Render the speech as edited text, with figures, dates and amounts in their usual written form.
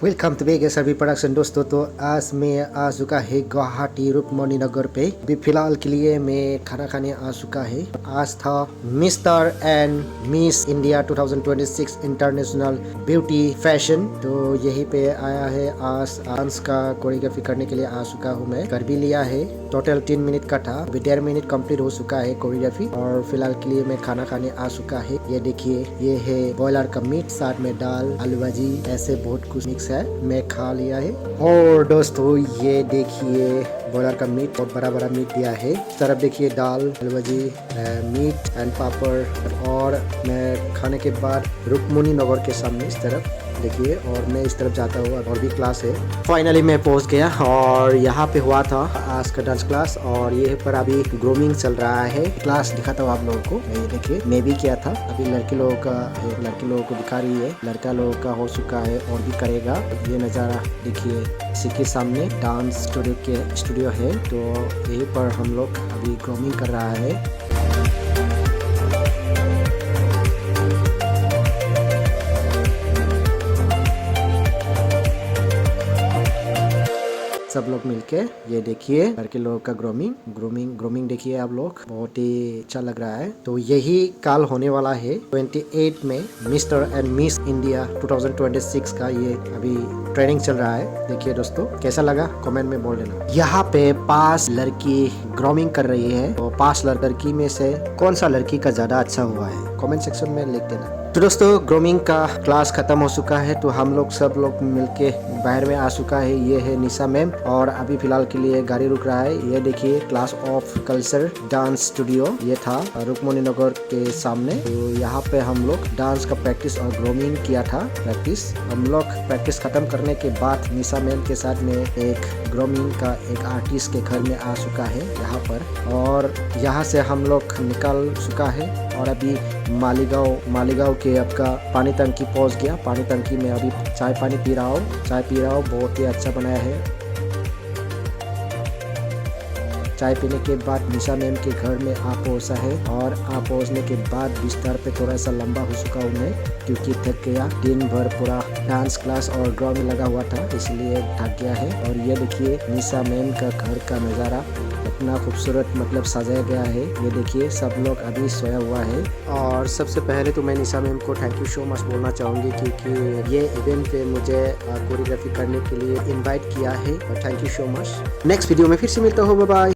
Welcome to vagus अरबी production. दोस्तों तो आज मैं आ चुका है गुवाहाटी रुक्मणी नगर पे। अभी फिलहाल के लिए मैं खाना खाने आ चुका है। आज था mister and miss India 2026 international beauty fashion, तो यही पे आया है। आज डांस का कोरियोग्राफी करने के लिए आ चुका हूँ। मैं कर भी लिया है। टोटल 3 मिनट का था, अभी 1.5 मिनट कंप्लीट हो चुका है कोरियोग्राफी। और फिलहाल के लिए मैं खाना खाने आ चुका है। ये देखिए, ये है बॉयलर का मीट, साथ में दाल, आलू भाजी, ऐसे बहुत कुछ मिक्स है। मैं खा लिया है। और दोस्तों ये देखिए, बॉयलर का मीट, बहुत बड़ा बड़ा मीट दिया है। इस तरफ देखिए दाल, आलू भाजी, मीट एंड पापड़। और मैं खाने के बाद रुक्मणी नगर के सामने इस तरफ देखिए, और मैं इस तरफ जाता हुआ, और भी क्लास है। फाइनली मैं पहुंच गया और यहाँ पे हुआ था आज का डांस क्लास। और ये पर अभी ग्रूमिंग चल रहा है। क्लास दिखाता हूँ आप लोगों को। ये देखिए, मैं भी किया था। अभी लड़के लोगों का है, लड़के लोगों को दिखा रही है। लड़का लोगों का हो चुका है और भी करेगा। ये नज़ारा देखिए, इसी के सामने डांस स्टूडियो है। तो यहीं पर हम लोग अभी ग्रूमिंग कर रहा है। सब लोग मिलके ये देखिए, लड़के लोगों का ग्रूमिंग देखिए आप लोग, बहुत ही अच्छा लग रहा है। तो यही कल होने वाला है 28 में मिस्टर एंड मिस इंडिया 2026 का ये अभी ट्रेनिंग चल रहा है। देखिए दोस्तों, कैसा लगा कमेंट में बोल देना। यहाँ पे 5 लड़की ग्रूमिंग कर रही है। तो 5 लड़की में से कौन सा लड़की का ज्यादा अच्छा हुआ है, कमेंट सेक्शन में लिख देना। तो दोस्तों, ग्रूमिंग का क्लास खत्म हो चुका है। तो हम लोग सब लोग मिलके बाहर में आ चुका है। ये है निशा मैम, और अभी फिलहाल के लिए गाड़ी रुक रहा है। ये देखिए, class of culture dance studio ये था रुक्मणी नगर के सामने। तो यहाँ पे हम लोग डांस का प्रैक्टिस और ग्रूमिंग किया था। हम लोग प्रैक्टिस खत्म करने के बाद निशा मैम के साथ में एक ग्रूमिंग का एक आर्टिस्ट के घर में आ चुका है यहाँ पर। और यहाँ से हम लोग निकल चुका है और अभी मालीगांव के आपका पानी टंकी पहुंच गया। पानी टंकी में अभी चाय पी रहा हूँ। बहुत ही अच्छा बनाया है। चाय पीने के बाद निशा मैम के घर में आ पहुंचा है। और आ पहुंचने के बाद बिस्तर पे थोड़ा सा लंबा हो चुका हूँ मैं, क्योंकि थक गया। दिन भर पूरा डांस क्लास और ग्राउंड में लगा हुआ था, इसलिए थक गया है। और ये देखिए, निशा मैम का घर का नज़ारा इतना खूबसूरत मतलब सजाया गया है। ये देखिए, सब लोग अभी सोया हुआ है। और सबसे पहले तो मैं निशा मैम को थैंक यू सो मच बोलना चाहूँगी, क्योंकि ये इवेंट पे मुझे कोरियोग्राफी करने के लिए इनवाइट किया है। और thank you so much. Next video में फिर से मिलता हूँ। Bye bye.